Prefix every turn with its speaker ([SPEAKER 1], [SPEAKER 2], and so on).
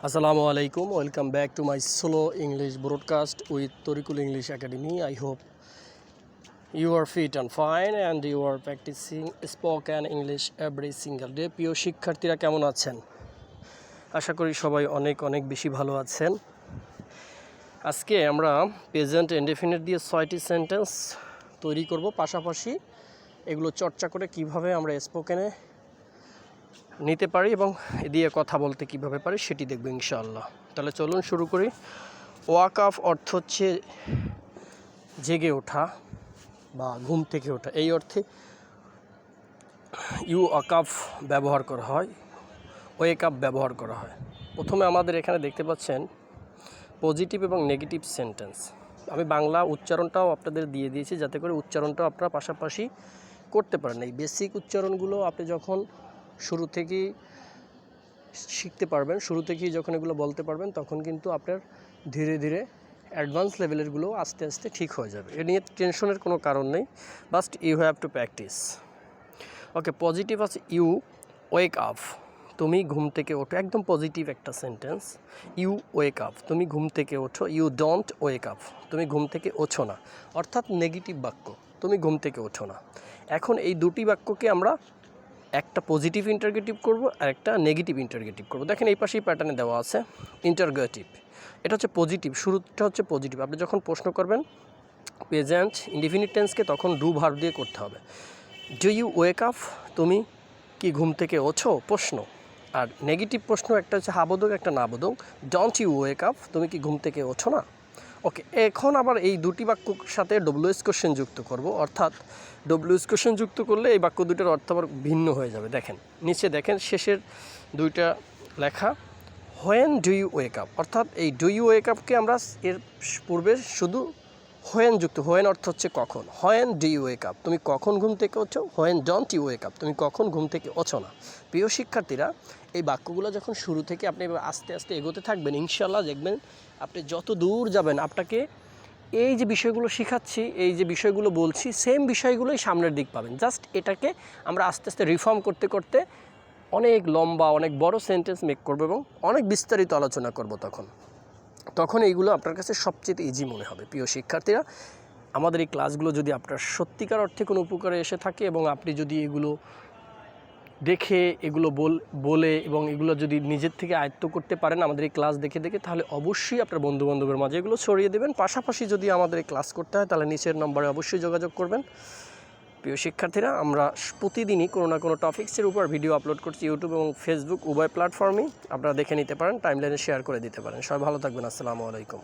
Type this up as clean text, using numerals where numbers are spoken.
[SPEAKER 1] Assalamu alaikum. Welcome back to my solo English broadcast with Torikul English Academy. I hope you are fit and fine and you are practicing spoken English every single day. প্রিয় শিক্ষার্থীরা কেমন আছেন? আশা করি সবাই অনেক অনেক বেশি ভালো আছেন। আজকে আমরা প্রেজেন্ট ইনডেফিনিট দিয়ে 6টি সেন্টেন্স তৈরি করব, পাশাপাশি এগুলো চর্চা করে কিভাবে আমরা স্পোকেনে নিতে পারি এবং দিয়ে কথা বলতে কিভাবে পারি সেটি দেখব ইনশাআল্লাহ। তাহলে চলুন শুরু করি। ওয়াক আপ অর্থ হচ্ছে জেগে ওঠা বা ঘুম থেকে ওঠা, এই অর্থে ইউ ওয়াক আপ ব্যবহার করা হয়, ওয়েক আপ ব্যবহার করা হয়। প্রথমে আমাদের এখানে দেখতে পাচ্ছেন পজিটিভ এবং নেগেটিভ সেন্টেন্স। আমি বাংলা উচ্চারণটাও আপনাদের দিয়ে দিয়েছি যাতে করে উচ্চারণটাও আপনারা পাশাপাশি করতে পারেন। এই বেসিক উচ্চারণগুলো আপনি যখন শুরু থেকেই শিখতে পারবেন, শুরু থেকেই যখন এগুলো বলতে পারবেন, তখন কিন্তু আপনার ধীরে ধীরে অ্যাডভান্স লেভেলেরগুলো আস্তে আস্তে ঠিক হয়ে যাবে। এ নিয়ে টেনশনের কোনো কারণ নেই, but you have to practice. Okay, positive আছে ইউ ওয়েক আপ, তুমি ঘুম থেকে ওঠো, একদম পজিটিভ একটা সেন্টেন্স। ইউ ওয়েক আপ, তুমি ঘুম থেকে ওঠো। ইউ ডোন্ট ওয়েক আপ, তুমি ঘুম থেকে ওঠো না, অর্থাৎ নেগেটিভ বাক্য, তুমি ঘুম থেকে ওঠো না। এখন এই দুটি বাক্যকে আমরা একটা পজিটিভ ইন্টারগেটিভ করব আর একটা নেগেটিভ ইন্টারগেটিভ করব। দেখেন এই পাশেই প্যাটার্নে দেওয়া আছে ইন্টারগেটিভ। এটা হচ্ছে পজিটিভ, শুরুটা হচ্ছে পজিটিভ। আপনি যখন প্রশ্ন করবেন প্রেজেন্ট ইনডিফিনিট টেন্সকে, তখন ডু ভার্ব দিয়ে করতে হবে। ডু ইউ ওয়েক আপ, তুমি কি ঘুম থেকে ওঠো, প্রশ্ন। আর নেগেটিভ প্রশ্ন একটা হচ্ছে হাবোধক, একটা নাবোধক। ডোন্ট ইউ ওয়েক আপ, তুমি কি ঘুম থেকে ওঠো না। ওকে, এখন আবার এই দুটি বাক্যর সাথে ডব্লিউএস কোশ্চেন যুক্ত করব, অর্থাৎ ডব্লিউএস কোশ্চেন যুক্ত করলে এই বাক্য দুটোর অর্থ আবার ভিন্ন হয়ে যাবে। দেখেন নিচে দেখেন শেষের দুইটা লেখা when do you wake up, অর্থাৎ এই ডু ইউ ওয়েক আপকে আমরা এর পূর্বে শুধু হোয়েন যুক্ত, হোয়েন অর্থ হচ্ছে কখন। When do you wake up, তুমি কখন ঘুম থেকে ওঠো। When don't you wake up, তুমি কখন ঘুম থেকে ওঠো না। প্রিয় শিক্ষার্থীরা, এই বাক্যগুলো যখন শুরু থেকে আপনি আস্তে আস্তে এগোতে থাকবেন, ইনশাআল্লাহ দেখবেন আপনি যত দূর যাবেন আপনাকে এই যে বিষয়গুলো শেখাচ্ছি, এই যে বিষয়গুলো বলছি, সেম বিষয়গুলোই সামনের দিক পাবেন। জাস্ট এটাকে আমরা আস্তে আস্তে রিফর্ম করতে করতে অনেক লম্বা, অনেক বড় সেন্টেন্স মেক করবো এবং অনেক বিস্তারিত আলোচনা করব। তখন এইগুলো আপনার কাছে সবচেয়ে ইজি মনে হবে। প্রিয় শিক্ষার্থীরা, আমাদের এই ক্লাসগুলো যদি আপনার সত্যিকার অর্থে কোনো উপকারে এসে থাকে এবং আপনি যদি এগুলো দেখে এগুলো বলে এবং এগুলো যদি নিজের থেকে আয়ত্ত করতে পারেন আমাদের এই ক্লাস দেখে দেখে, তাহলে অবশ্যই আপনার বন্ধুবান্ধবের মাঝে এগুলো ছড়িয়ে দেবেন। পাশাপাশি যদি আমাদের এই ক্লাস করতে হয় তাহলে নিচের নম্বরে অবশ্যই যোগাযোগ করবেন। প্রিয় শিক্ষার্থীরা, আমরা প্রতিদিনই কোনো না কোনো টপিক্সের উপর ভিডিও আপলোড করছি ইউটিউব এবং ফেসবুক উভয় প্ল্যাটফর্মেই। আপনারা দেখে নিতে পারেন, টাইমলাইনে শেয়ার করে দিতে পারেন। সবাই ভালো থাকবেন। আসসালামু আলাইকুম।